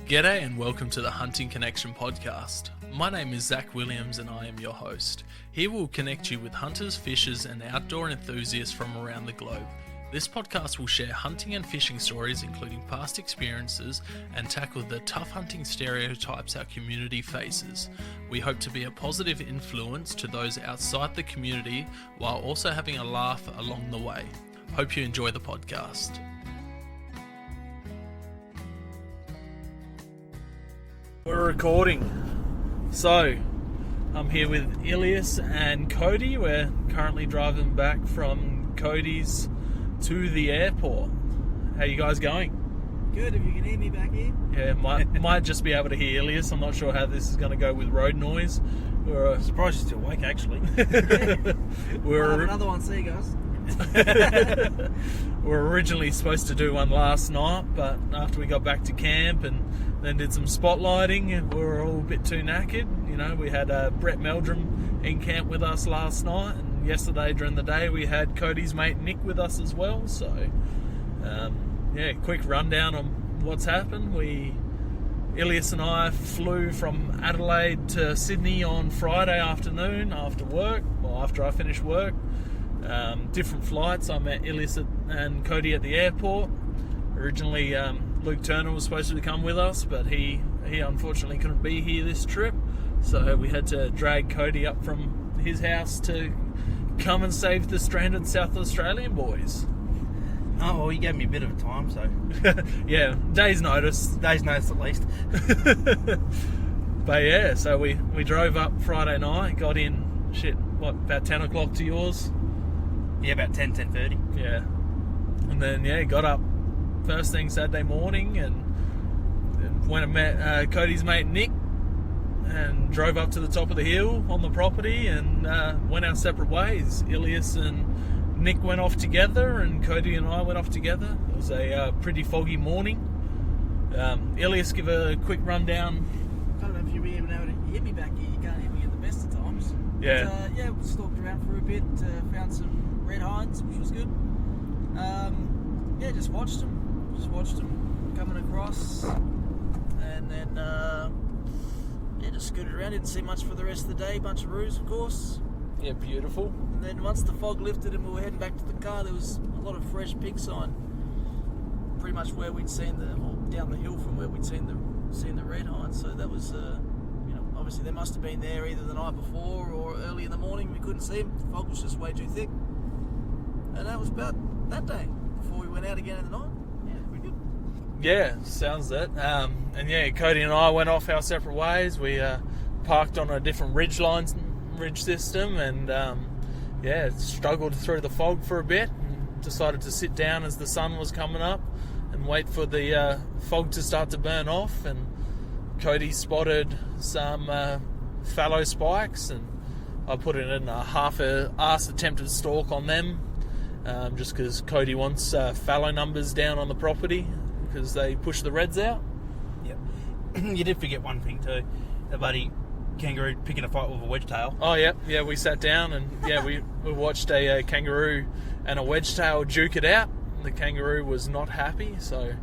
G'day and welcome to the Hunting Connection podcast. My name is Zach Williams and I am your host. Here we'll connect you with hunters, fishers and outdoor enthusiasts from around the globe. This podcast will share hunting and fishing stories including past experiences and tackle the tough hunting stereotypes our community faces. We hope to be a positive influence to those outside the community while also having a laugh along the way. Hope you enjoy the podcast. We're recording. So, I'm here with Ilias and Cody. We're currently driving back from Cody's to the airport. How you guys going? Good, if you can hear me back here. Yeah, might just be able to hear Ilias. I'm not sure how this is going to go with road noise. I'm surprised you're still awake, actually. We'll have another one, see you guys. We were originally supposed to do one last night, but after we got back to camp and then did some spotlighting, we were all a bit too knackered. You know, we had Brett Meldrum in camp with us last night, and yesterday during the day we had Cody's mate Nick with us as well. So, quick rundown on what's happened. Ilias and I flew from Adelaide to Sydney on Friday afternoon after I finished work. Different flights. I met Ilias and Cody at the airport. Originally, Luke Turner was supposed to come with us, but he unfortunately couldn't be here this trip. So we had to drag Cody up from his house to come and save the stranded South Australian boys. Oh, well, you gave me a bit of time, so... Yeah, day's notice. Day's notice at least. But yeah, so we drove up Friday night, got in, about 10 o'clock to yours? Yeah, about 10:30. Yeah. And then, got up first thing Saturday morning and went and met Cody's mate Nick and drove up to the top of the hill on the property and went our separate ways. Ilias and Nick went off together and Cody and I went off together. It was a pretty foggy morning. Ilias, give a quick rundown. I don't know if you'll be able to hear me back here. You can't hear me at the best of times. Yeah. But, we stalked around for a bit, found some red hinds, which was good. Just watched them coming across, and then just scooted around. Didn't see much for the rest of the day. Bunch of roos, of course. Yeah, beautiful. And then once the fog lifted and we were heading back to the car, there was a lot of fresh pig sign. Pretty much where we'd seen down the hill from where we'd seen the red hinds. So that was, obviously they must have been there either the night before or early in the morning. We couldn't see them. The fog was just way too thick. And that was about that day before we went out again in the night. Yeah, pretty good. Yeah, sounds it. Cody and I went off our separate ways. We parked on a different ridge system and struggled through the fog for a bit and decided to sit down as the sun was coming up and wait for the fog to start to burn off. And Cody spotted some fallow spikes and I put it in a half-assed attempted stalk on them. Just because Cody wants fallow numbers down on the property because they push the reds out. Yep. You did forget one thing too. The bloody kangaroo picking a fight with a wedgetail. Oh, yeah, we sat down and we watched a kangaroo and a wedgetail duke it out. The kangaroo was not happy, so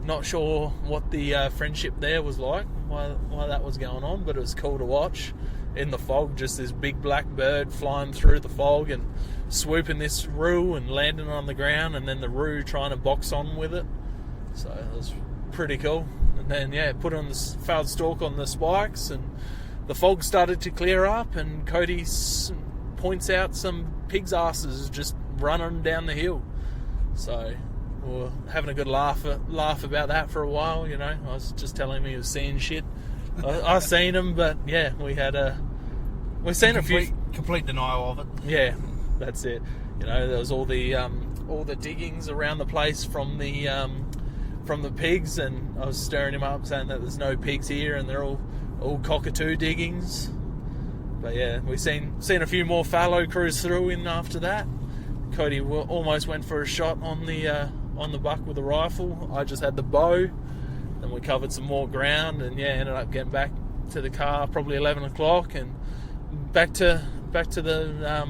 not sure what the friendship there was like, why that was going on, but it was cool to watch. In the fog, just this big black bird flying through the fog and swooping this roo and landing on the ground, and then the roo trying to box on with it. So it was pretty cool. And then put on the failed stalk on the spikes, and the fog started to clear up, and Cody points out some pigs' asses just running down the hill. So we were having a good laugh about that for a while. You know, I was just telling him he was seeing shit. I seen them, but we've seen a few. Complete denial of it. Yeah, that's it. You know, there was all the diggings around the place from the pigs, and I was stirring him up saying that there's no pigs here, and they're all cockatoo diggings. But yeah, we've seen a few more fallow cruise through in after that. Cody almost went for a shot on the buck with a rifle. I just had the bow. Then we covered some more ground and ended up getting back to the car probably 11 o'clock and back to the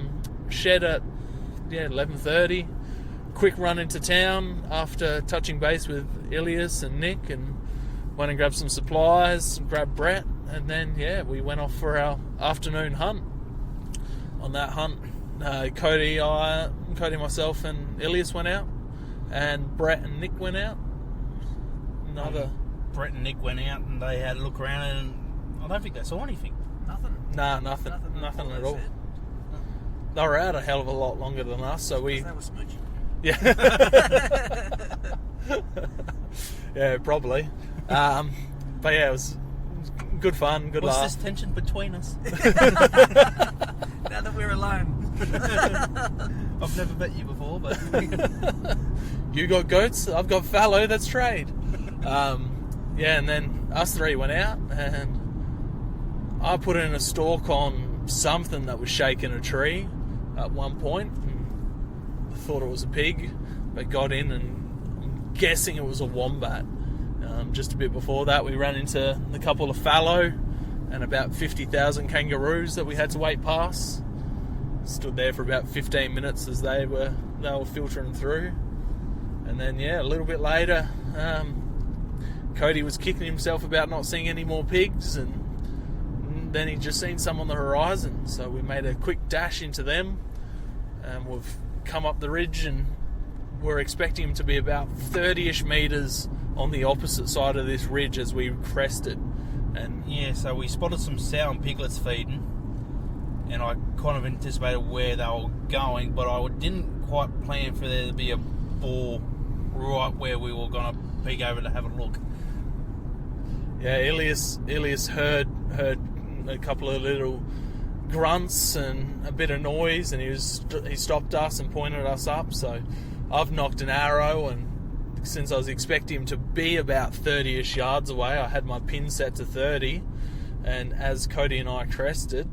shed at 11:30. Quick run into town after touching base with Ilias and Nick and went and grabbed some supplies, grabbed Brett, and then we went off for our afternoon hunt. On that hunt, Cody, myself, and Ilias went out, and Brett and Nick went out. Brett and Nick went out, and they had a look around, and I don't think they saw anything. Nothing. Nah, nothing at all. They were out a hell of a lot longer than us, so we. That was smooching. Yeah. Yeah, probably. But yeah, it was good fun, good laugh. What's this tension between us? Now that we're alone. I've never met you before, but You got goats, I've got fallow, that's trade. And then us three went out, and I put in a stalk on something that was shaking a tree at one point. And I thought it was a pig, but got in, and I'm guessing it was a wombat. Just a bit before that, we ran into a couple of fallow and about 50,000 kangaroos that we had to wait past. Stood there for about 15 minutes as they were filtering through. And then, a little bit later, Cody was kicking himself about not seeing any more pigs, and then he'd just seen some on the horizon. So we made a quick dash into them, and we've come up the ridge, and we're expecting him to be about 30-ish metres on the opposite side of this ridge as we crested. And so we spotted some sow and piglets feeding, and I kind of anticipated where they were going, but I didn't quite plan for there to be a boar right where we were going to peek over to have a look. Yeah, Ilias heard a couple of little grunts and a bit of noise, and he stopped us and pointed us up. So I've knocked an arrow, and since I was expecting him to be about 30-ish yards away, I had my pin set to 30, and as Cody and I crested,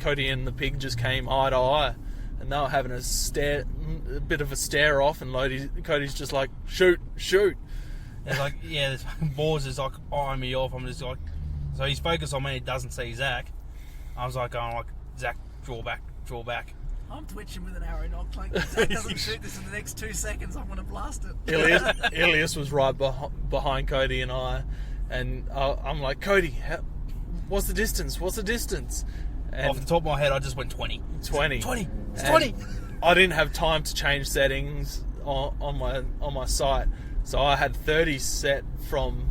Cody and the pig just came eye to eye, and they were having a bit of a stare off, and Cody's just like, shoot. It's like, this boar's is like eyeing me off. I'm just like, so he's focused on me, he doesn't see Zach. I was like going like, Zach, draw back. I'm twitching with an arrow knock. Like, if Zach doesn't shoot this in the next 2 seconds, I'm going to blast it. Ilias was right behind Cody and I, and I'm like, Cody, what's the distance? And off the top of my head, I just went 20. 20. It's 20. I didn't have time to change settings on my sight, so I had 30 set from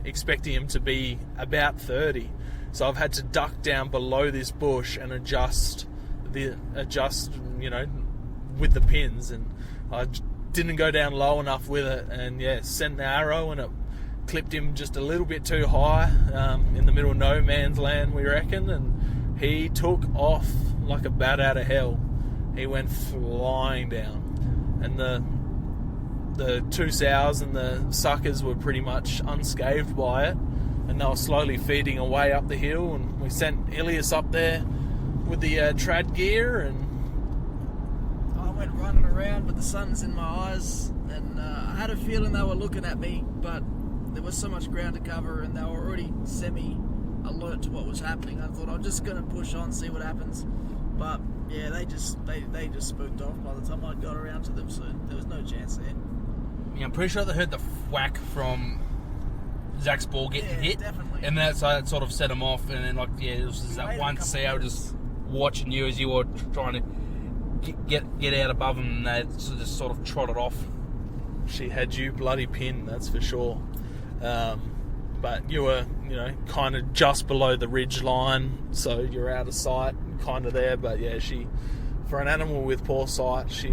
expecting him to be about 30. So I've had to duck down below this bush and adjust with the pins, and I didn't go down low enough with it, and sent the arrow, and it clipped him just a little bit too high in the middle of no man's land, we reckon, and he took off like a bat out of hell. He went flying down, and the two sows and the suckers were pretty much unscathed by it, and they were slowly feeding away up the hill, and we sent Ilias up there with the trad gear, and I went running around with the sun's in my eyes, and I had a feeling they were looking at me, but there was so much ground to cover, and they were already semi-alert to what was happening. I thought I'm just going to push on, see what happens, but they just spooked off by the time I got around to them, so there was no chance there. Yeah, I'm pretty sure they heard the whack from Zach's ball getting hit, definitely. And that sort of set him off, and then it was just that one sow just watching you as you were trying to get out above them, and they just sort of trotted off. She had you bloody pinned, that's for sure. But you were, kind of just below the ridge line, so you're out of sight, kind of there. But for an animal with poor sight, she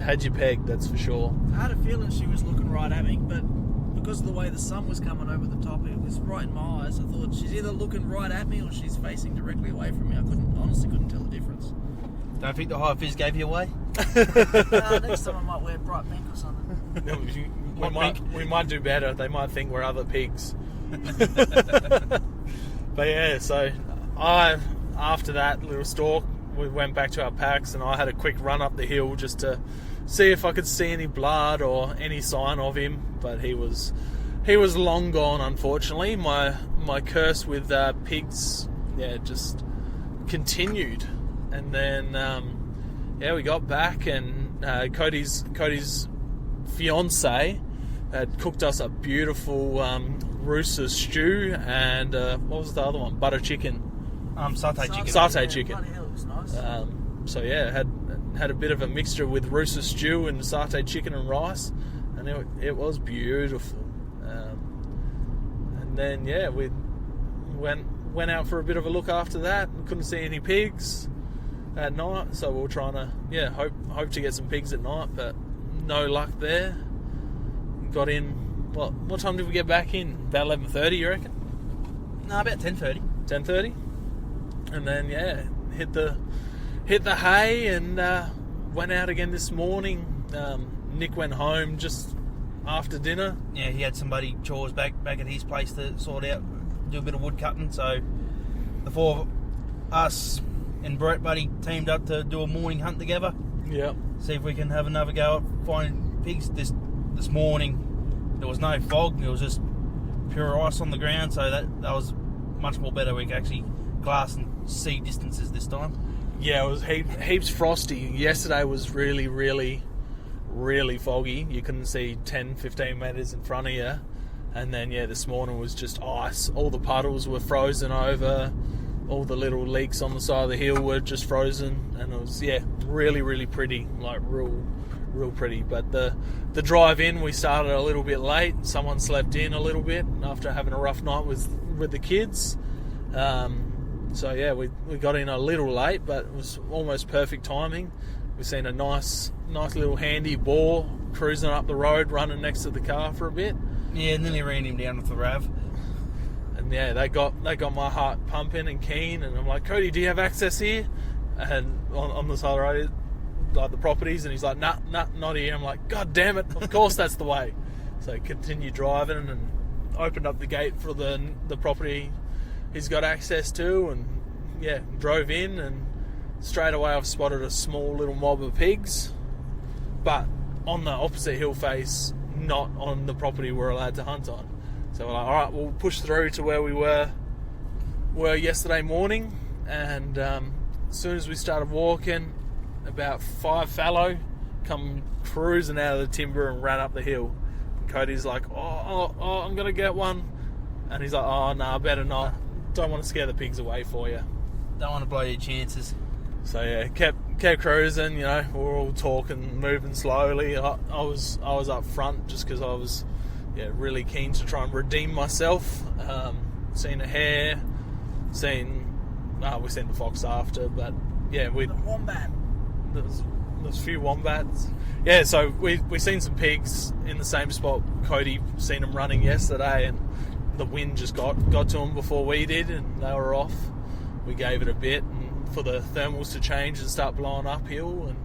had you pegged, that's for sure. I had a feeling she was looking right at me, but because of the way the sun was coming over the top, it was right in my eyes. I thought she's either looking right at me or she's facing directly away from me. I honestly couldn't tell the difference. Don't think the high vis gave you away? Next time I might wear bright pink or something. We might do better. They might think we're other pigs. But so after that little stalk, we went back to our packs, and I had a quick run up the hill just to see if I could see any blood or any sign of him, but he was long gone, unfortunately. My curse with pigs just continued, and then we got back, and Cody's fiance had cooked us a beautiful rooster stew and what was the other one? Butter chicken. Satay chicken. Satay chicken. Bloody hell, it was nice. So yeah, had a bit of a mixture with rooster stew and satay chicken and rice, and it was beautiful. And then yeah, we went out for a bit of a look after that. We couldn't see any pigs at night, so we were trying to hope to get some pigs at night, but no luck there. Got in. What time did we get back in? About 11:30, you reckon? No, about 10:30. 10:30, and then yeah, hit the hay and went out again this morning. Nick went home just after dinner. Yeah, he had somebody chores back at his place to sort out, do a bit of wood cutting. So the four of us and Brett, buddy, teamed up to do a morning hunt together. Yeah. See if we can have another go at finding pigs. This morning there was no fog. It was just pure ice on the ground. So that was much more better. We could actually glass and see distances this time. Yeah, it was heaps frosty. Yesterday was really, really, really foggy. You couldn't see 10, 15 metres in front of you. And then, yeah, this morning was just ice. All the puddles were frozen over. All the little leaks on the side of the hill were just frozen. And it was, yeah, really, really pretty. Like, real pretty. But the drive in, we started a little bit late. Someone slept in a little bit after having a rough night with the kids. So yeah, we got in a little late, but it was almost perfect timing. We've seen a nice little handy boar cruising up the road, running next to the car for a bit. Yeah, and then he ran him down with the RAV. And yeah, they got my heart pumping and keen. And I'm like, Cody, do you have access here? And on the side of the road, like the properties, and he's like, nah, not here. I'm like, God damn it! Of course that's the way. So continued driving and opened up the gate for the property he's got access to, and yeah, drove in, and straight away I've spotted a small little mob of pigs, but on the opposite hill face, not on the property we're allowed to hunt on. So we're like, all right, we'll push through to where we were yesterday morning, and as soon as we started walking, about 5 fallow come cruising out of the timber and ran up the hill. And Cody's like, oh, I'm gonna get one, and he's like, oh no, better not. Don't want to scare the pigs away for you. Don't want to blow your chances. So yeah, kept cruising. You know, we were all talking, moving slowly. I was up front just because I was really keen to try and redeem myself. Seen a hare, we seen the fox after, but yeah, The wombat. There's a few wombats. Yeah, so we seen some pigs in the same spot. Cody seen them running yesterday, and the wind just got to them before we did, and they were off. We gave it a bit and for the thermals to change and start blowing uphill, and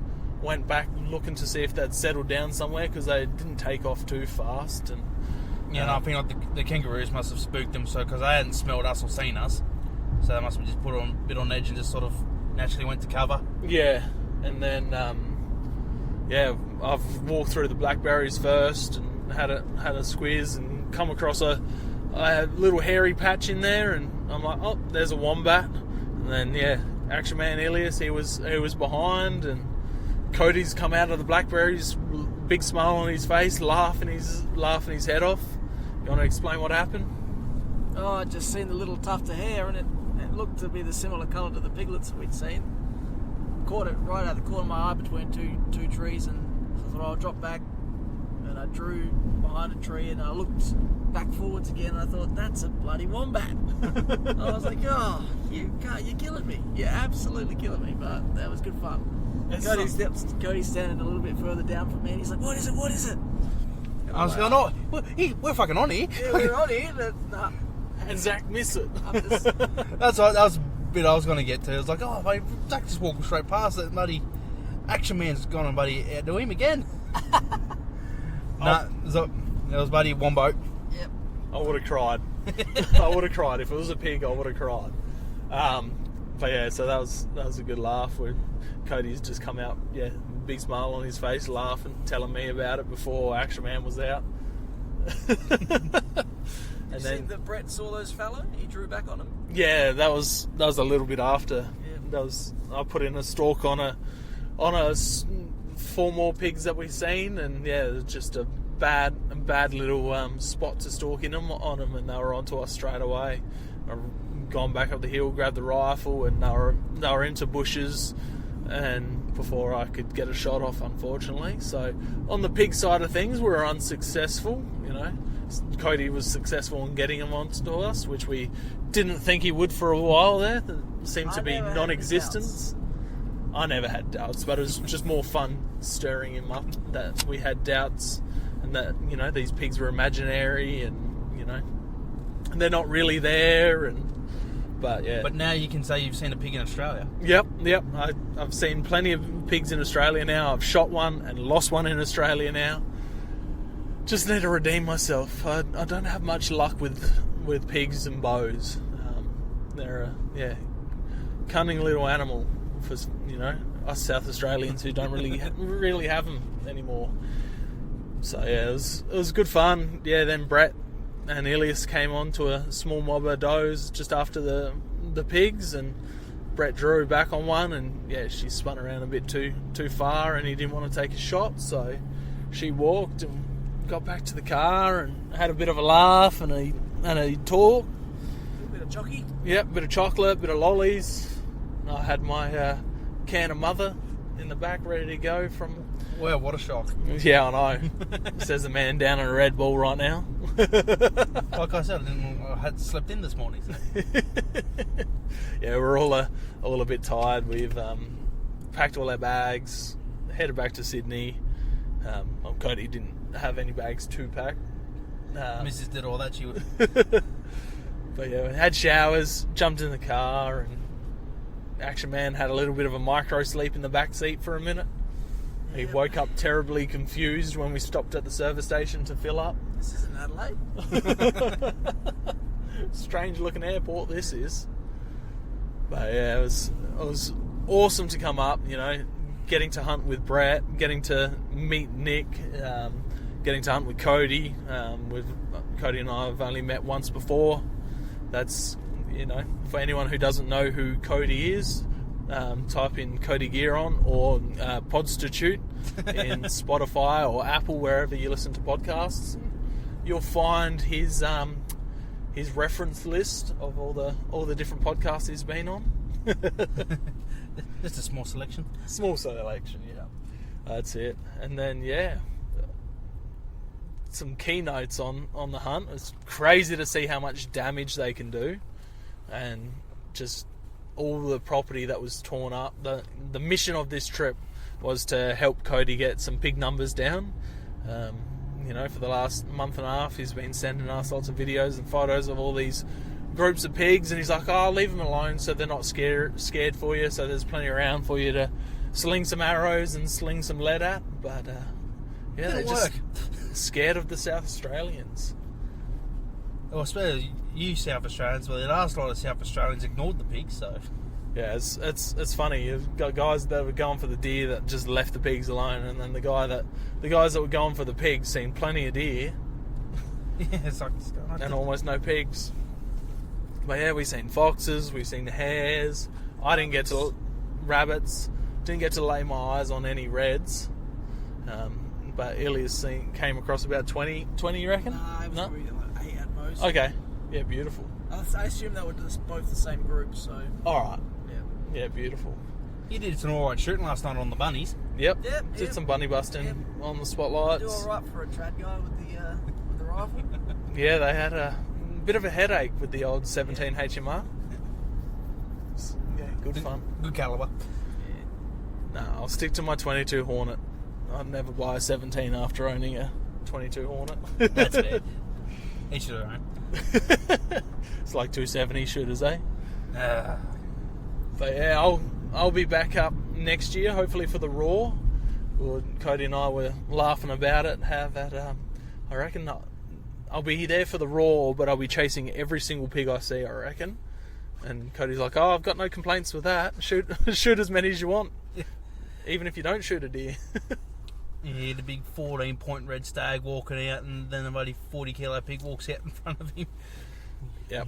went back looking to see if they'd settled down somewhere because they didn't take off too fast. And yeah, and I think like the kangaroos must have spooked them, so because they hadn't smelled us or seen us, so they must have just put it on a bit on edge and just sort of naturally went to cover. Yeah, and then I've walked through the blackberries first and had a squeeze and come across a little hairy patch in there, and I'm like, oh, there's a wombat. And then yeah, Action Man Ilias, he was behind, and Cody's come out of the blackberries, big smile on his face, laughing his head off. You want to explain what happened? Oh, I just seen the little tuft of hair, and it looked to be the similar colour to the piglets we'd seen. Caught it right out the corner of my eye between two trees, and I thought I'll drop back, and I drew behind a tree, and I looked back forwards again, and I thought, that's a bloody wombat. I was like, oh, you're killing me. You're absolutely killing me, but that was good fun. Cody's standing a little bit further down from me, and he's like, what is it? I was going, oh, we're fucking on here. Yeah, we're on here, but nah. And Zach missed it. That was a bit I was going to get to. It was like, oh, mate, Zach just walking straight past that bloody Action Man's gone and buddy out to him again. It was buddy Wombo. Yep. I would have cried. If it was a pig, I would have cried. But yeah, so that was a good laugh. Where Cody's just come out, yeah, big smile on his face, laughing, telling me about it before Action Man was out. And then that Brett saw those fallow, he drew back on them. Yeah, that was a little bit after. Yeah. I put in a stalk on 4 more pigs that we've seen, and yeah, it was just a bad little spot to stalk in them on them, and they were onto us straight away. I've gone back up the hill, grabbed the rifle, and they were into bushes, and before I could get a shot off, unfortunately. So on the pig side of things, we were unsuccessful. Cody was successful in getting them onto us, which we didn't think he would for a while there. That seemed to be non-existent. I never had doubts, but it was just more fun stirring him up that we had doubts, and that these pigs were imaginary, and and they're not really there. But yeah. But now you can say you've seen a pig in Australia. Yep. I've seen plenty of pigs in Australia now. I've shot one and lost one in Australia now. Just need to redeem myself. I don't have much luck with pigs and bows. They're a cunning little animal for us South Australians who don't really have them anymore. So yeah, it was good fun. Yeah, then Brett and Ilias came on to a small mob of does just after the pigs, and Brett drew back on one, and yeah, she spun around a bit too far, and he didn't want to take a shot, so she walked and got back to the car and had a bit of a laugh and a talk. A bit of jockey. Yep, bit of chocolate, bit of lollies. I had my can of mother in the back ready to go from... Well, what a shock. Yeah, I know. Says the man down in a Red Bull right now. Like I said, I had slept in this morning. So. Yeah, we're all a bit tired. We've packed all our bags, headed back to Sydney. Cody didn't have any bags to pack. Mrs. did all that. She would. But yeah, we had showers, jumped in the car, and Action Man had a little bit of a micro sleep in the back seat for a minute. He woke up terribly confused when we stopped at the service station to fill up. This isn't Adelaide. Strange looking airport this is. But yeah, it was awesome to come up, getting to hunt with Brett, getting to meet Nick, getting to hunt with Cody. Cody and I have only met once before. That's, for anyone who doesn't know who Cody is, type in Cody Gearon or Podstitute in Spotify or Apple, wherever you listen to podcasts. You'll find his reference list of all the different podcasts he's been on. Just a small selection. Small selection, yeah. That's it. And then some keynotes on the hunt. It's crazy to see how much damage they can do, and just all the property that was torn up. The mission of this trip was to help Cody get some pig numbers down. For the last month and a half, he's been sending us lots of videos and photos of all these groups of pigs, and he's like, "Oh, leave them alone so they're not scared for you. So there's plenty around for you to sling some arrows and sling some lead at." But they're just scared of the South Australians. Well, I suppose you South Australians, well, the last lot of South Australians ignored the pigs, so... Yeah, it's funny. You've got guys that were going for the deer that just left the pigs alone, and then the guys that were going for the pigs seen plenty of deer. Yeah, it's like... And almost no pigs. But yeah, we've seen foxes, we've seen hares. I didn't get to... Rabbits. Didn't get to lay my eyes on any reds. But Ilias came across about 20, you reckon? It was probably like 8 at most. Okay. Yeah, beautiful. I assume they were both the same group, so... Alright. Yeah, beautiful. You did some alright shooting last night on the bunnies. Yep. Did some bunny busting on the spotlights. Do alright for a trad guy with the rifle. Yeah, they had a bit of a headache with the old 17 HMR. Yeah, good fun. Good calibre. Yeah. No, I'll stick to my 22 Hornet. I'd never buy a 17 after owning a 22 Hornet. That's bad. He should have owned. It's like 270 shooters, eh? But yeah, I'll be back up next year, hopefully for the Raw. Cody and I were laughing about it. I reckon I'll be there for the Raw, but I'll be chasing every single pig I see, I reckon. And Cody's like, "Oh, I've got no complaints with that. Shoot as many as you want, even if you don't shoot a deer." Yeah, the big 14-point red stag walking out, and then a bloody 40-kilo pig walks out in front of him. Yep,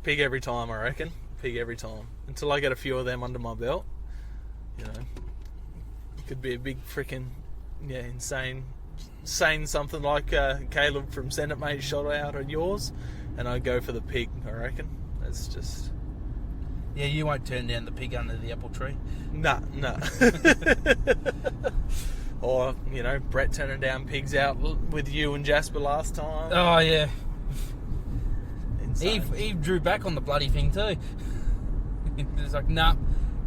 pig every time, I reckon. Pig every time. Until I get a few of them under my belt. It could be a big freaking, insane saying something like Caleb from Senate Mate shot out on yours, and I'd go for the pig, I reckon. It's just... Yeah, you won't turn down the pig under the apple tree. Nah. Or, Brett turning down pigs out with you and Jasper last time. Oh, yeah. Insane. Eve drew back on the bloody thing too. It's like, nah,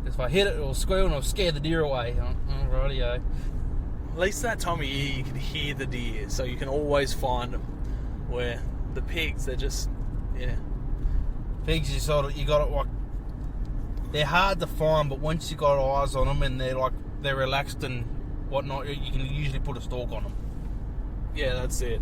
if I hit it, it'll squeal and it'll scare the deer away. Oh, rightio. At least that time of year you can hear the deer, so you can always find them. Where the pigs, they're just, Pigs, you got it like, they're hard to find, but once you got eyes on them and they're relaxed and whatnot, you can usually put a stalk on them. Yeah, that's it.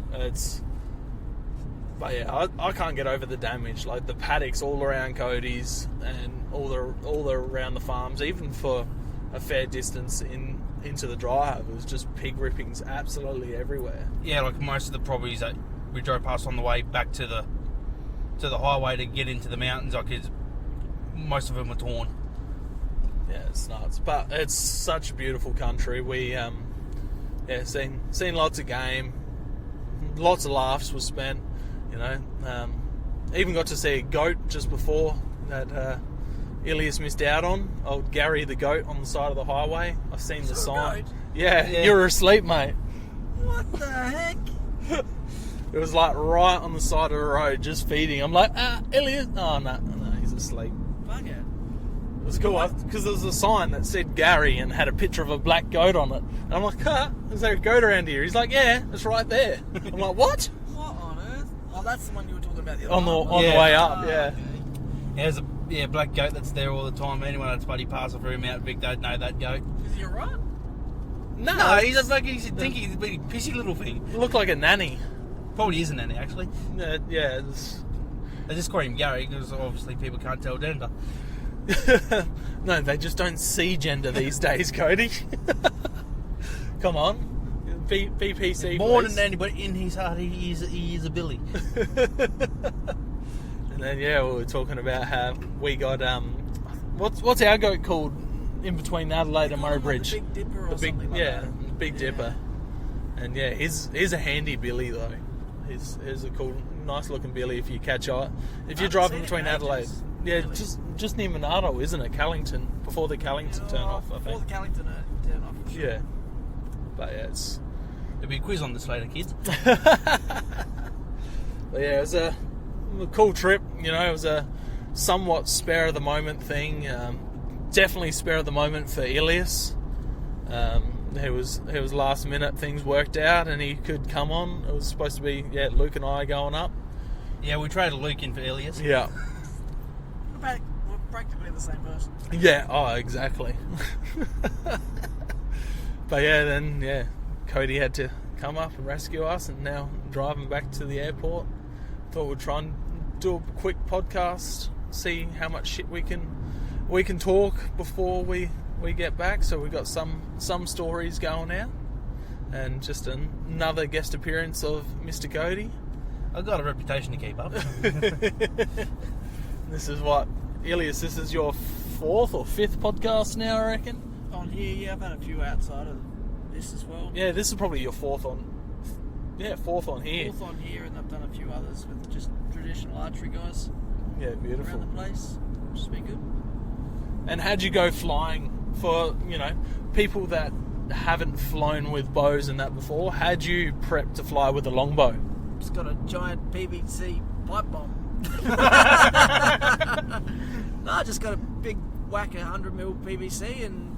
But yeah, I can't get over the damage. Like the paddocks all around Cody's and all the around the farms, even for a fair distance into the drive, it was just pig rippings absolutely everywhere. Yeah, like most of the properties that we drove past on the way back to the highway to get into the mountains, most of them were torn. Yeah, it's nuts. But it's such a beautiful country. We seen lots of game, lots of laughs were spent. Even got to see a goat just before that Ilias missed out on. Old Gary the goat on the side of the highway. I've seen the sign. Goat? Yeah, you were asleep, mate. What the heck? It was like right on the side of the road, just feeding. I'm like, Ilias. Oh, no, he's asleep. Fuck it. It was cool because there was a sign that said Gary and had a picture of a black goat on it. And I'm like, is there a goat around here? He's like, yeah, it's right there. I'm like, what? What on earth? Oh, that's the one you were talking about the other On the night. way up, yeah. Okay. There's a black goat that's there all the time. Anyone that's bloody passing through Mount Vic, they'd know that goat. Is he alright? No, he's a fucking dinky, pissy little thing. Looked like a nanny. Probably isn't any, actually. Yeah. They just call him Gary because obviously people can't tell gender. No, they just don't see gender these days, Cody. Come on. Be PC, More please. than anybody in his heart, he is a Billy. And then, we were talking about how we got, what's our goat called in between Adelaide and Murray Bridge? The Big Dipper or something like yeah, that. Big Dipper. And he's a handy billy though. He's a cool, nice looking billy if you catch it. If you're driving between Adelaide. Yeah, really. just near Monarto, isn't it? Callington, before the Callington turn off, I Before think. the Callington turn off, for sure. Yeah. But yeah, it's... There'll be a quiz on this later, kids. But yeah, it was a cool trip. It was a somewhat spare of the moment thing. Definitely spare of the moment for Ilias. It was last minute. Things worked out, and he could come on. It was supposed to be Luke and I going up. Yeah, we traded Luke in for Ilias. Yeah. We're practically the same person. Yeah. Oh, exactly. But then Cody had to come up and rescue us, and now driving back to the airport. Thought we'd try and do a quick podcast, see how much shit we can talk before we get back. So we got some stories going out, and just another guest appearance of Mr. Cody. I've got a reputation to keep up. This is what, Ilias, this is your 4th or 5th podcast now, I reckon? On here, I've had a few outside of this as well. Yeah, this is probably your 4th on... Yeah, 4th on here. 4th on here, and I've done a few others with just traditional archery guys Yeah, beautiful. around the place, which has been good. And how'd you go flying for, people that haven't flown with bows and that before? How'd you prep to fly with a longbow? Just got a giant PVC pipe bomb. No, I just got a big whack of 100mm PVC and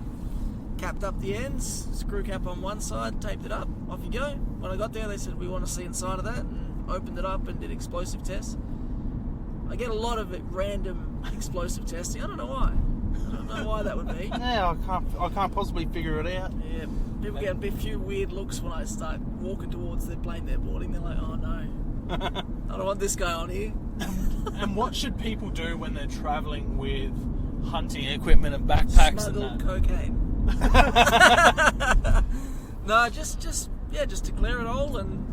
capped up the ends, screw cap on one side, taped it up, off you go. When I got there, they said, we want to see inside of that, and opened it up and did explosive tests. I get a lot of random explosive testing. I don't know why. I don't know why that would be. Yeah, I can't possibly figure it out. Yeah, people get a bit few weird looks when I start walking towards the plane they're boarding. They're like, oh no, I don't want this guy on here. And what should people do when they're travelling with hunting equipment and backpacks Smuggle and that? cocaine. No, just declare it all, and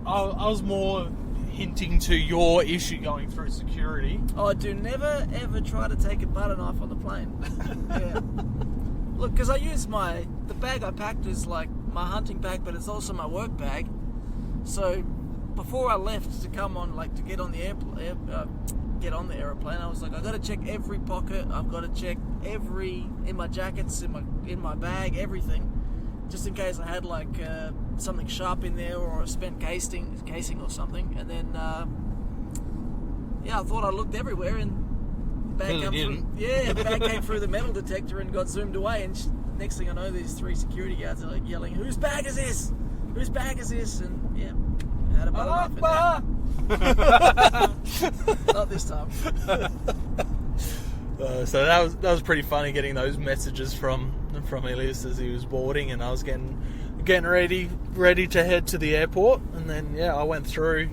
I was more hinting to your issue going through security. Oh, do never ever try to take a butter knife on the plane. Yeah. Look, because I use the bag I packed is like my hunting bag, but it's also my work bag. So before I left to come on, like to get on the aeroplane, I was like, I got to check every pocket. I've got to check in my jackets, in my bag, everything, just in case I had like something sharp in there or a spent casing or something. And then I thought I looked everywhere, and the bag came through the metal detector and got zoomed away. And next thing I know, these 3 security guards are like yelling, "Whose bag is this? Whose bag is this?" And yeah, I had about enough of that. Not this time. So that was pretty funny getting those messages from Ilias as he was boarding, and I was getting ready to head to the airport. And then I went through.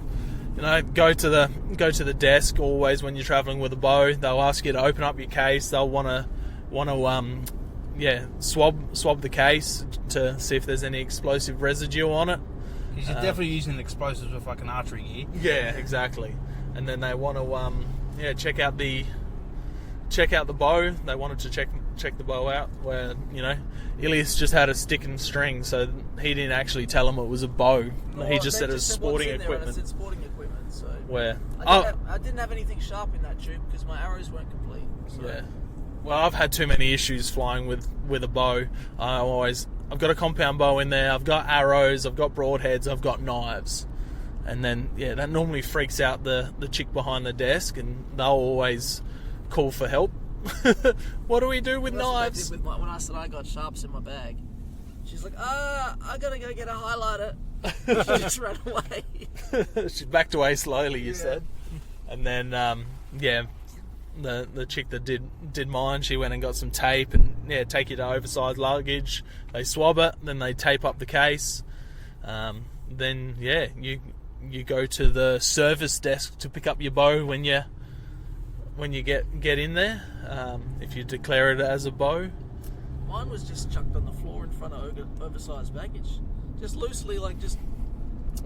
Go to the desk. Always when you're traveling with a bow, they'll ask you to open up your case. They'll want to swab the case to see if there's any explosive residue on it. Because you're definitely using explosives with like an archery gear. Yeah, exactly. And then they want to check out the bow. They wanted to check the bow out, where Ilias just had a stick and string, so he didn't actually tell them it was a bow. He just said it was sporting equipment. It said sporting equipment. So where I didn't have anything sharp in that tube because my arrows weren't complete. So. Yeah. Well, I've had too many issues flying with a bow. I've got a compound bow in there. I've got arrows. I've got broadheads. I've got knives. And then that normally freaks out the chick behind the desk, and they'll always call for help. What do we do with knives? When I said I got sharps in my bag, she's like, I gotta go get a highlighter. She just ran away. She backed away slowly, you said. And then, the chick that did mine, she went and got some tape and take you to oversized luggage. They swab it, then they tape up the case. Then you go to the service desk to pick up your bow when you get in there. If you declare it as a bow. Mine was just chucked on the floor in front of oversized baggage, just loosely, like just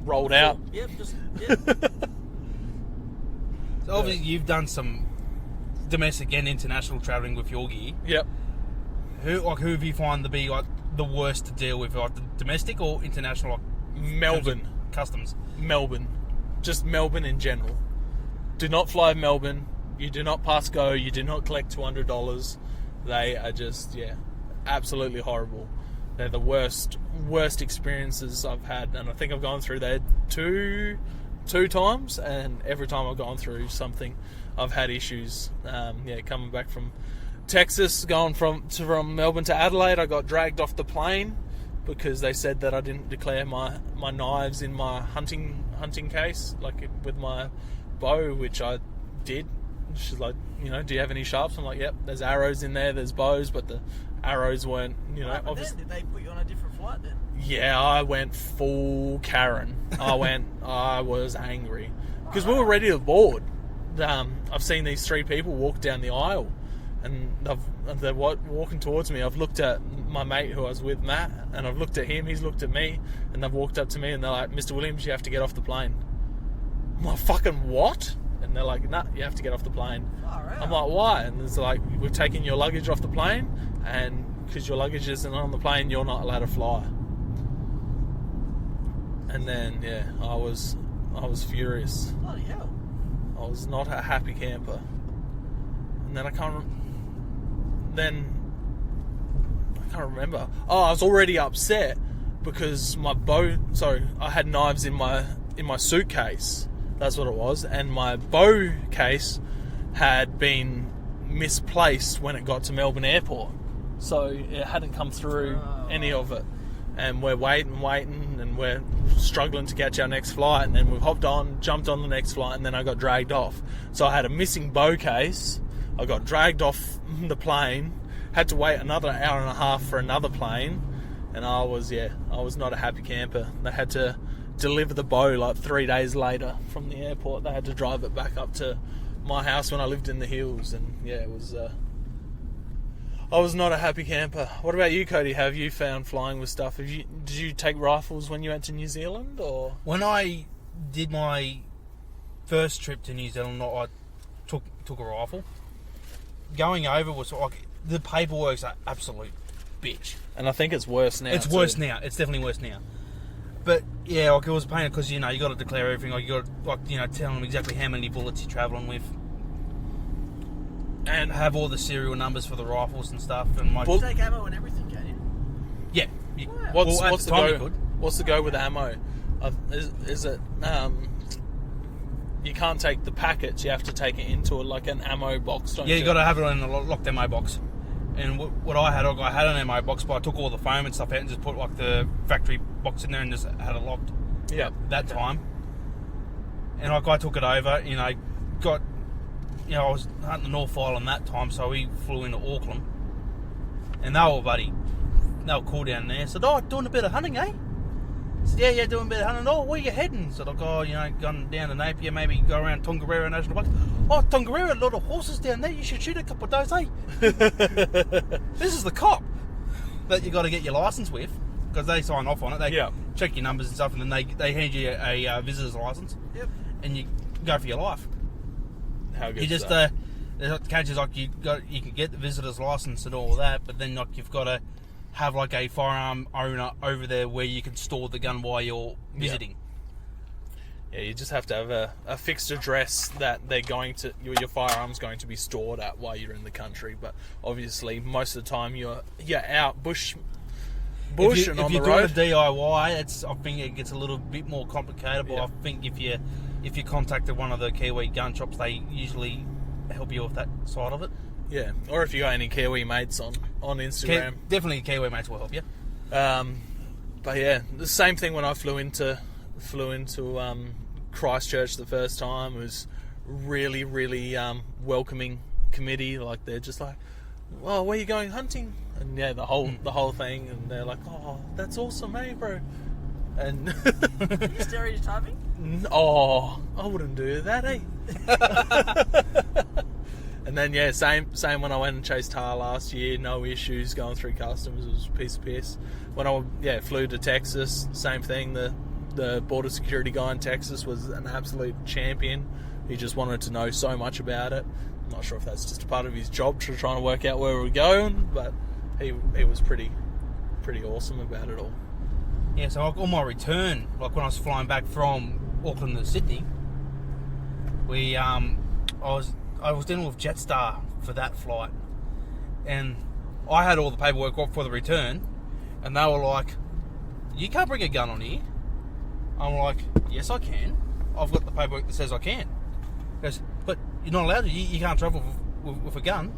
rolled out. Yep, So obviously you've done some domestic and international travelling with your gear. Yep. Who have you find to be like the worst to deal with, like the domestic or international? Like, Melbourne customs. Melbourne, just Melbourne in general. Do not fly Melbourne. You do not pass go. You do not collect $200. They are just absolutely horrible. They're the worst experiences I've had, and I think I've gone through there two times, and every time I've gone through something, I've had issues. Coming back from Texas, going from Melbourne to Adelaide, I got dragged off the plane because they said that I didn't declare my knives in my hunting case, like with my bow, which I did. She's like, do you have any sharps? I'm like, yep, there's arrows in there, there's bows, but the arrows weren't, obviously. Did they put you on a different flight then? Yeah, I went full Karen. I was angry because we were ready to board. I've seen these 3 people walk down the aisle, and they're walking towards me. I've looked at my mate who I was with, Matt, and I've looked at him. He's looked at me, and they've walked up to me, and they're like, "Mr. Williams, you have to get off the plane." I'm like, "Fucking what?" And they're like, "Nah, you have to get off the plane." I'm like, "Why?" And it's like, "We've taken your luggage off the plane, and because your luggage isn't on the plane, you're not allowed to fly." And then I was furious. Bloody hell! I was not a happy camper. And then I can't remember. I was already upset because I had knives in my suitcase. That's what it was. And my bow case had been misplaced when it got to Melbourne Airport. So it hadn't come through any of it. And we're waiting, and we're struggling to catch our next flight. And then we've jumped on the next flight, and then I got dragged off. So I had a missing bow case. I got dragged off the plane, had to wait another hour and a half for another plane, and I was not a happy camper. They had to deliver the bow like 3 days later from the airport. They had to drive it back up to my house when I lived in the hills, and it was I was not a happy camper. What about you, Cody? Have you found flying with stuff? Did you take rifles when you went to New Zealand, or? When I did my first trip to New Zealand, I took a rifle. Going over was like, the paperwork's an absolute bitch. And I think it's worse now. It's worse now. It's definitely worse now. But yeah, like it was a pain because you got to declare everything. Like you got to tell them exactly how many bullets you're travelling with, and have all the serial numbers for the rifles and stuff. And like, you take ammo and everything, can you? yeah. Wow. What's the go with ammo? Is it you can't take the packets? You have to take it into an ammo box. Don't you? Yeah, you got to have it in a locked ammo box. And what I had an ammo box, but I took all the foam and stuff out and just put the factory box in there and just had it locked. Yeah. That time. And I took it over. I was hunting the North Island that time, so we flew into Auckland. And they were cool down there. I said, doing a bit of hunting, eh? I said, yeah, doing a bit of hunting. Oh, where you heading? I said, going down to Napier, maybe go around Tongariro National Park. Oh, Tongariro, a lot of horses down there. You should shoot a couple of those, eh? This is the cop that you got to get your license with, because they sign off on it. They check your numbers and stuff, and then they hand you a visitor's license. Yep. And you go for your life. How good You just the catch is you can get the visitor's license and all that, but then you've got to have a firearm owner over there where you can store the gun while you're visiting. Yeah, you just have to have a fixed address that your firearm's going to be stored at while you're in the country. But obviously, most of the time you're out bush and on the road. If you're doing a DIY, I think it gets a little bit more complicated. But I think if you contacted one of the Kiwi gun shops, they usually help you with that side of it. Yeah, or if you got any Kiwi mates on Instagram, definitely Kiwi mates will help you. But yeah, the same thing when I flew into Christchurch the first time. It was really, really welcoming committee. Like they're just like, "Well, where are you going hunting?" And yeah, the whole thing, and they're like, "Oh, that's awesome, eh, bro?" And Are you stereotyping? Oh, I wouldn't do that, eh? And then yeah, same when I went and chased tar last year, no issues going through customs. It was a piece of piss. When I flew to Texas, same thing. The border security guy in Texas was an absolute champion. He just wanted to know so much about it. I'm not sure if that's just a part of his job to trying to work out where we're going, but he was pretty awesome about it all. Yeah, so on my return, like when I was flying back from Auckland to Sydney, I was dealing with Jetstar for that flight, and I had all the paperwork for the return, and they were like, "You can't bring a gun on here." I'm like, "Yes, I can. I've got the paperwork that says I can." He goes, "But you're not allowed to. You can't travel with a gun."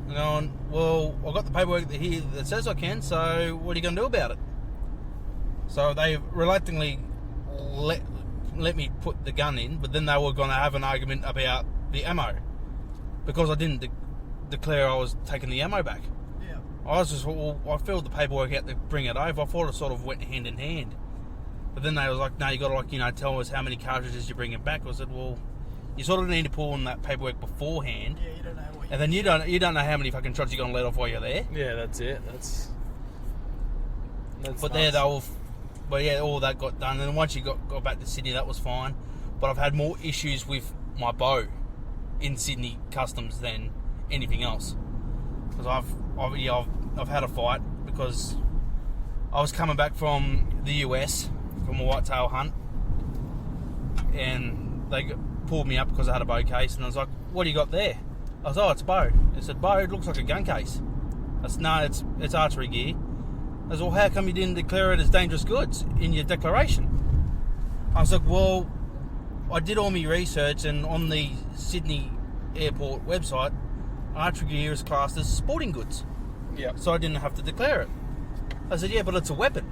I'm going, "Well, I've got the paperwork here that says I can, so what are you going to do about it?" So they reluctantly let me put the gun in, but then they were going to have an argument about the ammo, because I didn't declare I was taking the ammo back. Yeah. I filled the paperwork out to bring it over. I thought it sort of went hand in hand. But then they was like, "No, you got to tell us how many cartridges you're bringing back." I said, "Well, you sort of need to pull in that paperwork beforehand." Yeah, you don't know what. And then you don't know how many fucking shots you're going to let off while you're there. Yeah, that's it. That's but nuts. But yeah, all that got done. And then once you got back to Sydney, that was fine. But I've had more issues with my bow in Sydney customs than anything else, because I've had a fight because I was coming back from the US from a whitetail hunt, and they pulled me up because I had a bow case, and I was like, "What do you got there?" I was, "Oh, it's a bow." They said, "Bow? It looks like a gun case." I said, "No, it's archery gear." I said, "Well, how come you didn't declare it as dangerous goods in your declaration?" I was like, "Well, I did all my research, and on the Sydney airport website, archery gear is classed as sporting goods." Yeah. So I didn't have to declare it. I said, "Yeah, but it's a weapon."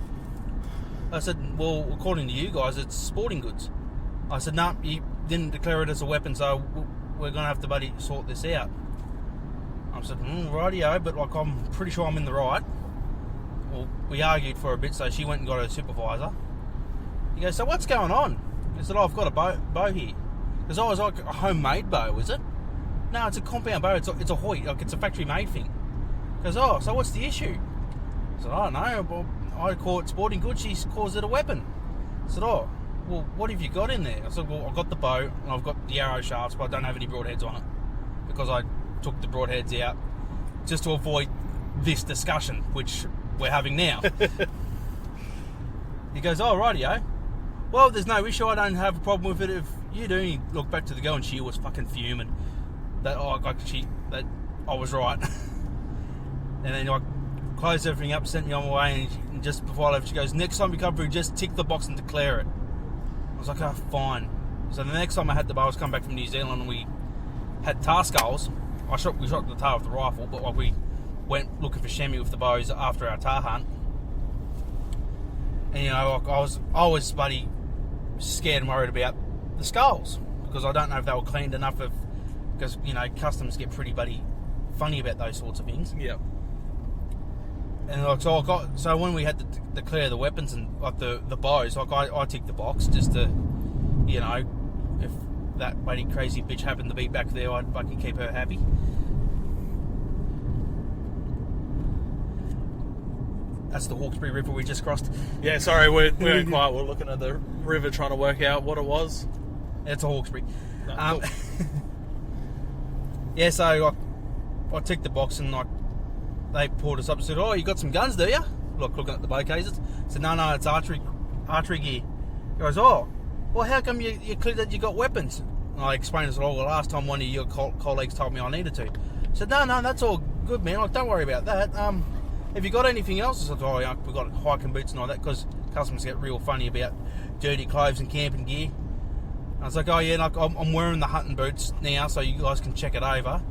I said, "Well, according to you guys, it's sporting goods." I said, "No, you didn't declare it as a weapon, so we're going to have to buddy sort this out." I said, "Rightio, but I'm pretty sure I'm in the right." Well, we argued for a bit, so she went and got her supervisor. He goes, "So what's going on?" I said, "Oh, I've got a bow here." Because I was like, "A homemade bow, is it?" "No, it's a compound bow. It's a Hoyt. It's a factory-made thing." He goes, "Oh, so what's the issue?" I said, "I don't know. Well, I call it sporting goods. She calls it a weapon." I said, "Oh, well, what have you got in there?" I said, "Well, I've got the bow, and I've got the arrow shafts, but I don't have any broadheads on it, because I took the broadheads out just to avoid this discussion, which we're having now. He goes, oh, rightio. Well, there's no issue. I don't have a problem with it if you do. He looked back to the girl and she was fucking fuming that I was right. And then I closed everything up, sent me on my way, and just before I left, she goes, next time you come through, just tick the box and declare it. I was like, oh, fine. So the next time I had the bows come back from New Zealand and we had tar skulls, we shot the tail with the rifle, but we went looking for chamois with the bows after our tar hunt. And I was bloody scared and worried about the skulls because I don't know if they were cleaned enough because customs get pretty bloody funny about those sorts of things. Yeah. And so when we had to declare the weapons and the bows, I ticked the box just to, if that bloody crazy bitch happened to be back there, I'd fucking keep her happy. That's the Hawkesbury River we just crossed. Yeah, sorry, we weren't quiet. We're looking at the river trying to work out what it was. It's a Hawkesbury. No, cool. Yeah, so I ticked the box and they pulled us up and said, oh, you got some guns, do you? Looking at the bow cases. I said, no, it's archery gear. He goes, oh, well, how come you cleared that you got weapons? And I explained this all. The last time one of your colleagues told me I needed to. I said, no, that's all good, man. Don't worry about that. Have you got anything else? I said, oh, yeah, we've got hiking boots and all that because customers get real funny about dirty clothes and camping gear. I was like, oh, yeah, I'm wearing the hunting boots now so you guys can check it over.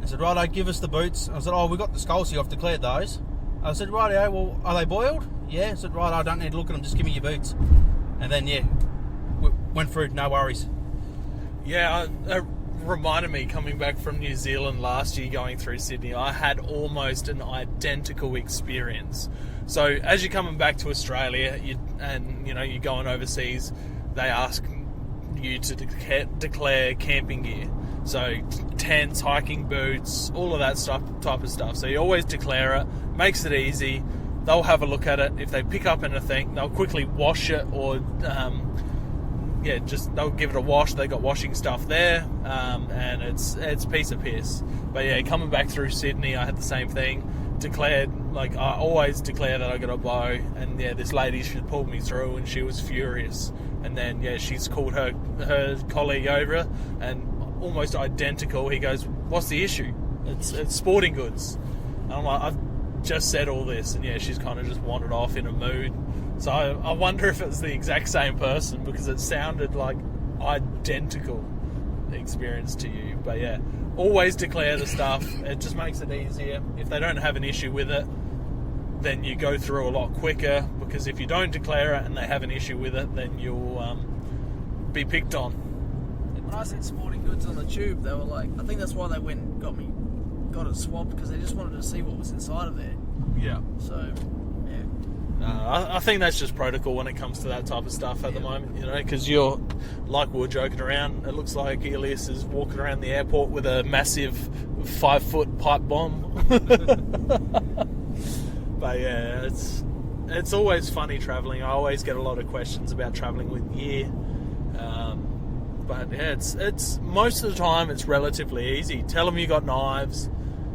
I said, righto, give us the boots. I said, oh, we got the skulls here. I've declared those. I said, righto, well, are they boiled? Yeah. I said, righto, I don't need to look at them. Just give me your boots. And then, yeah, we went through, no worries. Yeah, it reminded me coming back from New Zealand last year going through Sydney, I had almost an identical experience. So as you're coming back to Australia you're going overseas, they ask you to declare camping gear. So tents, hiking boots, all of that type of stuff. So you always declare it, makes it easy. They'll have a look at it. If they pick up anything, they'll quickly wash it or they'll give it a wash. They got washing stuff there, and it's a piece of piss. But yeah, coming back through Sydney, I had the same thing. Declared, I always declare that I got a bow, and yeah, this lady, she pulled me through, and she was furious. And then yeah, she's called her colleague over, and almost identical. He goes, "What's the issue? It's sporting goods." And I'm like, I've just said all this, and yeah, she's kind of just wandered off in a mood. So I wonder if it's the exact same person because it sounded like identical experience to you. But yeah, always declare the stuff. It just makes it easier. If they don't have an issue with it, then you go through a lot quicker, because if you don't declare it and they have an issue with it, then you'll be picked on. When I said sporting goods on the tube, they were like, I think that's why they went and got it swapped, because they just wanted to see what was inside of there. Yeah. So, yeah. I think that's just protocol when it comes to that type of stuff at the moment, because you're, like we were joking around, it looks like Ilias is walking around the airport with a massive 5-foot pipe bomb. But yeah, it's always funny travelling. I always get a lot of questions about travelling with gear. But yeah, it's most of the time it's relatively easy. Tell them you got knives.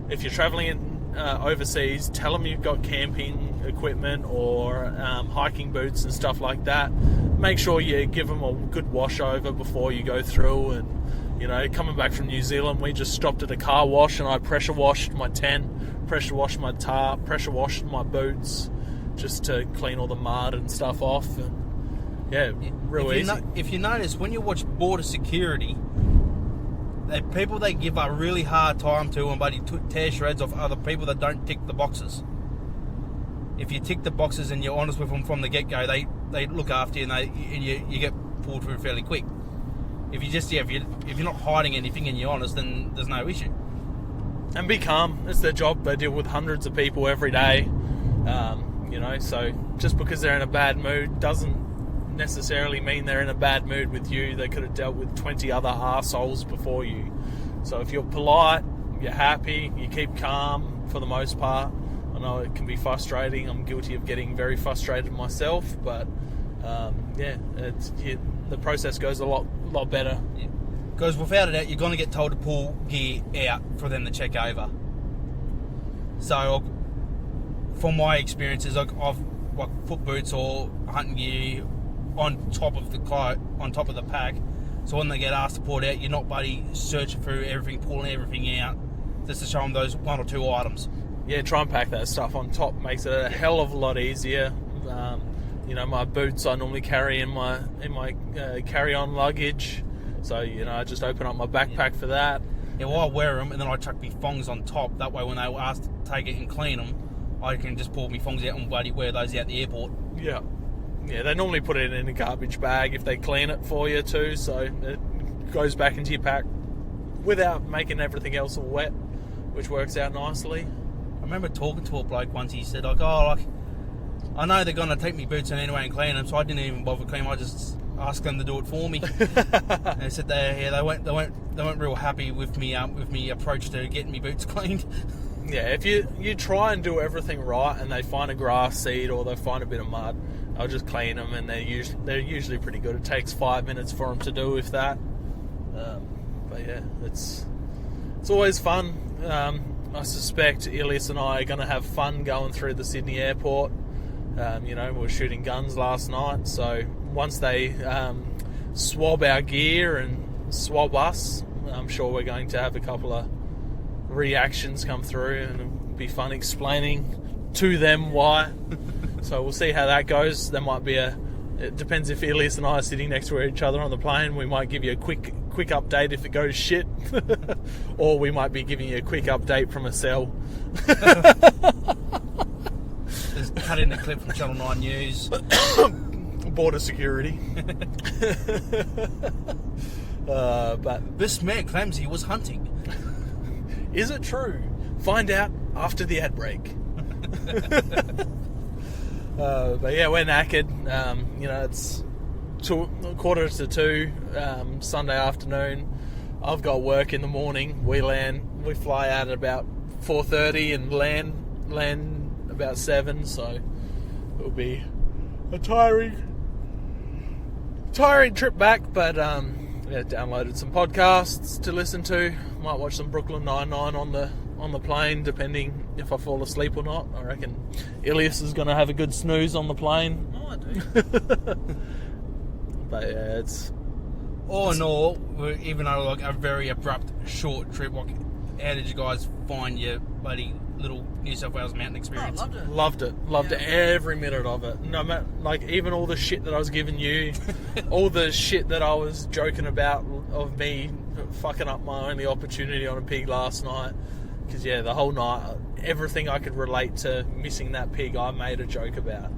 If you're travelling overseas, tell them you've got camping equipment or hiking boots and stuff like that. Make sure you give them a good wash over before you go through. And coming back from New Zealand, we just stopped at a car wash and I pressure washed my tent, pressure washed my tarp, pressure washed my boots, just to clean all the mud and stuff off. And yeah, real easy. If you notice, when you watch border security, people they give a really hard time to and buddy tear shreds off other people that don't tick the boxes. If you tick the boxes and you're honest with them from the get-go, they look after you and you get pulled through fairly quick. If you're not hiding anything and you're honest, then there's no issue. And be calm. It's their job. They deal with hundreds of people every day. So just because they're in a bad mood doesn't necessarily mean they're in a bad mood with you. They could have dealt with 20 other arseholes before you. So if you're polite, you're happy, you keep calm for the most part. I know it can be frustrating. I'm guilty of getting very frustrated myself, but the process goes a lot better. Yeah. Because without a doubt, you're going to get told to pull gear out for them to check over. So, from my experiences, I've put boots or hunting gear on top of the pack. So when they get asked to pull it out, you're not bloody searching through everything, pulling everything out, just to show them those 1 or 2 items. Yeah, try and pack that stuff on top. Makes it a hell of a lot easier. My boots I normally carry in my carry-on luggage. So, I just open up my backpack for that. Yeah, well, I wear them and then I chuck my thongs on top. That way when they were asked to take it and clean them, I can just pull my thongs out and bloody wear those out the airport. Yeah. Yeah, they normally put it in a garbage bag if they clean it for you too, so it goes back into your pack without making everything else all wet, which works out nicely. I remember talking to a bloke once. He said, I know they're going to take me boots in anyway and clean them, so I didn't even bother cleaning them. I just asked them to do it for me. And they said they weren't real happy with me approach to getting me boots cleaned. Yeah, if you try and do everything right and they find a grass seed or they find a bit of mud, I'll just clean them, and they're usually pretty good. It takes 5 minutes for them to do, if that. But yeah, it's always fun. I suspect Ilias and I are going to have fun going through the Sydney airport. We were shooting guns last night, so once they swab our gear and swab us, I'm sure we're going to have a couple of reactions come through, and it'll be fun explaining to them why. So we'll see how that goes. There might be it depends if Ilias and I are sitting next to each other on the plane. We might give you a quick update if it goes shit. Or we might be giving you a quick update from a cell. Just cut in a clip from Channel 9 News. Border security. But this man claims he was hunting. Is it true? Find out after the ad break. But yeah, we're knackered. It's 1:45 Sunday afternoon. I've got work in the morning. We fly out at about 4:30 and land about 7. So it'll be a tiring trip back. But downloaded some podcasts to listen to. Might watch some Brooklyn Nine-Nine on the plane, depending if I fall asleep or not. I reckon Ilias is going to have a good snooze on the plane. Oh, I do. But yeah, it's... All in all, even though a very abrupt, short trip, how did you guys find your bloody little New South Wales mountain experience? Oh, Loved it. Loved it. Every minute of it. No matter, even all the shit that I was giving you, all the shit that I was joking about of me fucking up my only opportunity on a pig last night. Because the whole night, everything I could relate to missing that pig, I made a joke about.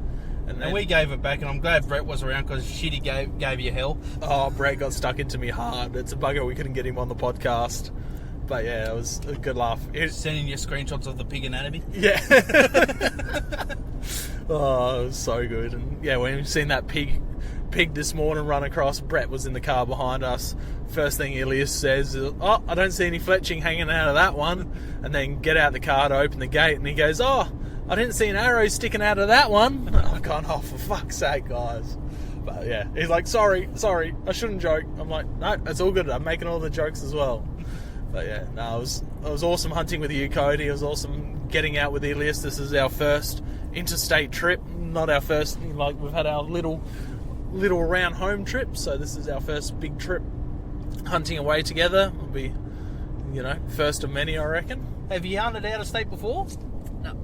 And we gave it back, and I'm glad Brett was around because Shitty gave you hell. Oh, Brett got stuck into me hard. It's a bugger we couldn't get him on the podcast. But yeah, it was a good laugh. Sending you screenshots of the pig anatomy? Yeah. Oh, it was so good. And yeah, when we seen that pig this morning run across, Brett was in the car behind us. First thing Ilias says is, "Oh, I don't see any fletching hanging out of that one." And then get out the car to open the gate, and he goes, "Oh, I didn't see an arrow sticking out of that one." I'm going, "Oh, for fuck's sake, guys." But yeah, he's like, sorry, I shouldn't joke. I'm like, no, it's all good. I'm making all the jokes as well. But yeah, no, it was awesome hunting with you, Cody. It was awesome getting out with Ilias. This is our first interstate trip, not our first, we've had our little round home trip, so this is our first big trip hunting away together. It'll be, first of many, I reckon. Have you hunted out of state before? No.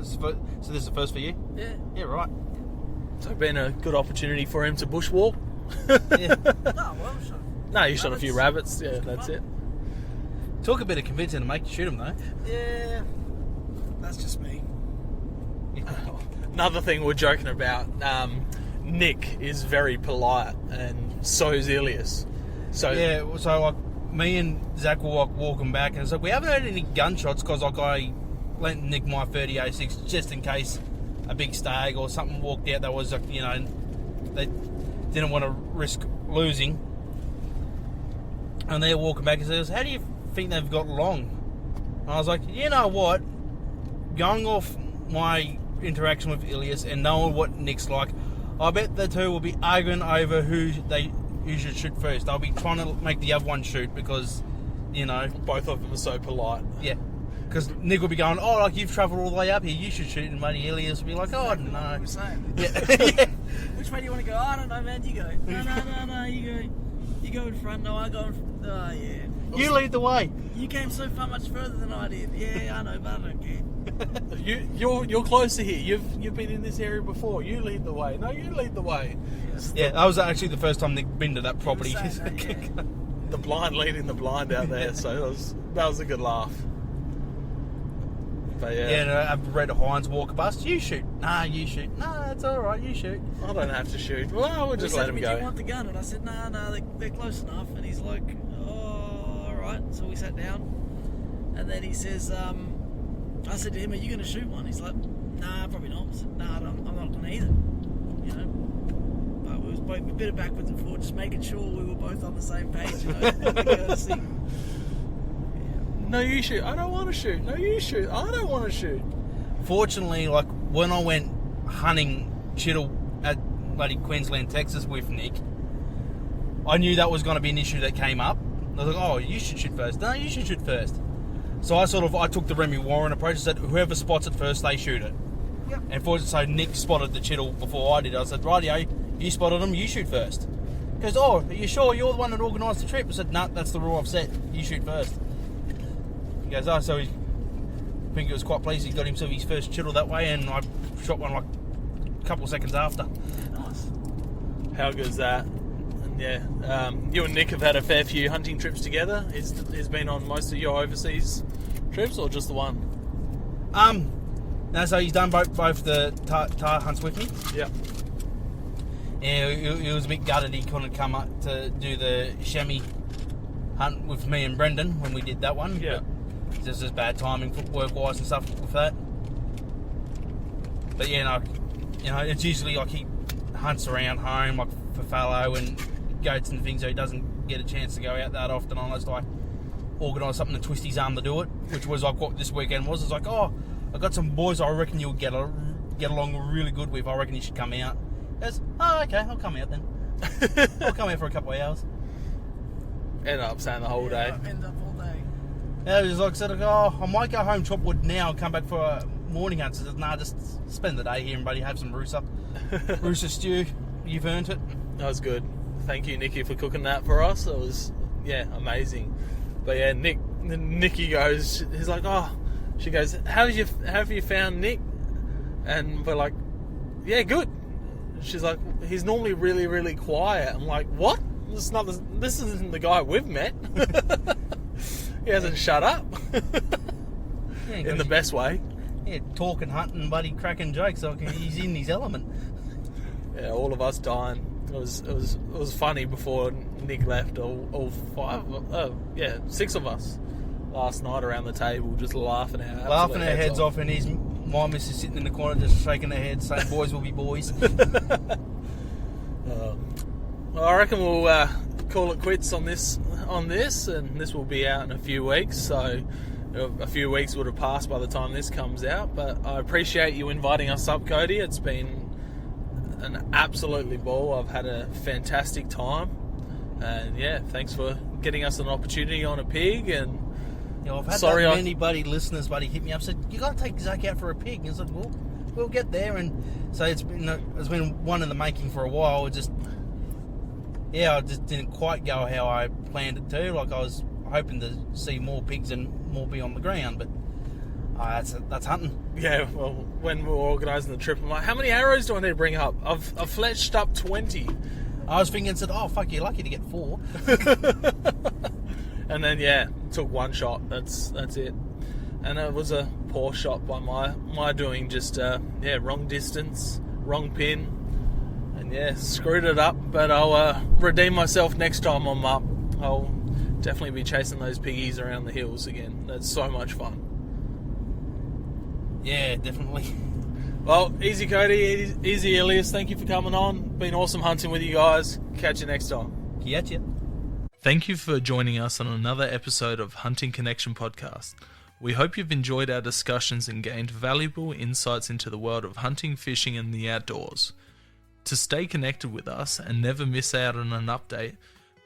So this is the first for you? Yeah. Yeah, right. So it's been a good opportunity for him to bushwalk. Yeah. No, you shot a few rabbits. Yeah, that's it. Took a bit of convincing to make you shoot them, though. Yeah. That's just me. Another thing we're joking about, Nick is very polite, and so is Ilias. So yeah, so me and Zach were walking back, and it's like, we haven't had any gunshots because I lent Nick my 30-06 just in case a big stag or something walked out that was, they didn't want to risk losing. And they're walking back and says, "How do you think they've got along?" And I was like, you know what? Going off my interaction with Ilias and knowing what Nick's like, I bet the two will be arguing over who should shoot first. They'll be trying to make the other one shoot because, both of them are so polite. Yeah. Because Nick would be going, oh, like, you've travelled all the way up here, you should shoot. And buddy Ilias would be like, oh, Exactly what no. we were saying. Yeah. Which way do you want to go? I don't know, man. You go. No. You go in front. No, I go in front. Oh, yeah. You lead the way. You came so far much further than I did. Yeah, I know, but I don't care. You're closer here. You've been in this area before. You lead the way. No, you lead the way. Yes. Yeah, that was actually the first time Nick been to that property. You were saying that, yeah. The blind leading the blind out there. So that was a good laugh. But yeah. Yeah, and I've read Hines walk past. You shoot. Nah, you shoot. Nah, it's all right. You shoot. I don't have to shoot. Well, we'll just He let said to him me, go. do you want the gun? And I said, nah, they're close enough. And he's like, oh, all right. So we sat down. And then he says, I said to him, are you going to shoot one? He's like, nah, probably not. I said, nah, I'm not going to either. You know? But it was both a bit of backwards and forwards, just making sure we were both on the same page, you know? Courtesy. No, you shoot. I don't want to shoot. No, you shoot. I don't want to shoot. Fortunately, like, when I went hunting Chittle at bloody Queensland, Texas with Nick, I knew that was going to be an issue that came up. I was like, oh, you should shoot first. No, you should shoot first. So I took the Remy Warren approach and said, whoever spots it first, they shoot it. Yep. And so Nick spotted the Chittle before I did. I said, rightio, you spotted him, you shoot first. He goes, oh, are you sure you're the one that organised the trip? I said, no, that's the rule I've set. You shoot first. He goes, oh, so I think it was quite pleased he got himself his first Chittle that way, and I shot one like a couple of seconds after. Nice. How good is that? And yeah, you and Nick have had a fair few hunting trips together. He's been on most of your overseas trips, or just the one? No, so he's done both the tar hunts with me. Yeah. Yeah, he was a bit gutted he couldn't come up to do the chamois hunt with me and Brendan when we did that one. Yeah. There's just bad timing work-wise and stuff with that. But yeah, no, you know, it's usually like he hunts around home, like for fallow and goats and things, so he doesn't get a chance to go out that often unless I organise something to twist his arm to do it, which was like what this weekend was. It's like, oh, I got some boys I reckon you'll get along really good with. I reckon you should come out. He goes, oh, okay, I'll come out then. I'll come out for a couple of hours. Ended up staying the whole day. End up all day. Yeah, it was like, said, oh, I might go home, chop wood now, and come back for a morning hunt. I said, nah, just spend the day here and buddy, have some rooster stew. You've earned it. That was good. Thank you, Nicky, for cooking that for us. It was, yeah, amazing. But yeah, Nicky goes, he's like, oh, she goes, have you found Nick? And we're like, yeah, good. She's like, he's normally really, really quiet. I'm like, what? This isn't the guy we've met. He hasn't shut up. Yeah, in the best way. Yeah, talking, hunting, buddy, cracking jokes. Like he's in his element. Yeah, all of us dying. It was funny before Nick left. All six of us last night around the table, just laughing our heads off, and my missus sitting in the corner just shaking her head, saying, "Boys will be boys." Well, I reckon we'll call it quits on this, and this will be out in a few weeks. So a few weeks would have passed by the time this comes out. But I appreciate you inviting us up, Cody. It's been an absolutely ball. I've had a fantastic time, and yeah, thanks for getting us an opportunity on a pig. And you know, I've had many listeners, hit me up, said you got to take Zach out for a pig. And I said, well, we'll get there. And so it's been one in the making for a while. I just didn't quite go how I planned it to. Like I was hoping to see more pigs and more be on the ground, but that's hunting. Yeah, well, when we were organising the trip, I'm like, how many arrows do I need to bring up? I've fletched up 20. I was thinking, said, oh fuck, you're lucky to get 4. And then took one shot. That's it. And it was a poor shot by my doing. Just wrong distance, wrong pin. Screwed it up, but I'll redeem myself next time I'm up. I'll definitely be chasing those piggies around the hills again. That's so much fun. Yeah, definitely. Well, easy Cody, easy Ilias, thank you for coming on. Been awesome hunting with you guys. Catch you next time. Catch ya. Thank you for joining us on another episode of Hunting Connection Podcast. We hope you've enjoyed our discussions and gained valuable insights into the world of hunting, fishing and the outdoors. To stay connected with us and never miss out on an update,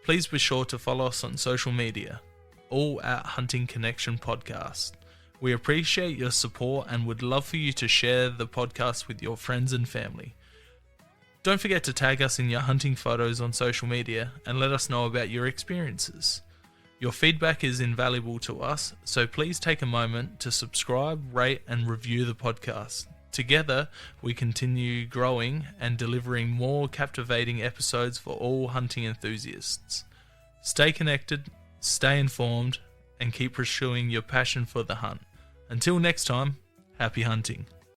please be sure to follow us on social media, all at Hunting Connection Podcast. We appreciate your support and would love for you to share the podcast with your friends and family. Don't forget to tag us in your hunting photos on social media and let us know about your experiences. Your feedback is invaluable to us, so please take a moment to subscribe, rate, and review the podcast. Together, we continue growing and delivering more captivating episodes for all hunting enthusiasts. Stay connected, stay informed, and keep pursuing your passion for the hunt. Until next time, happy hunting.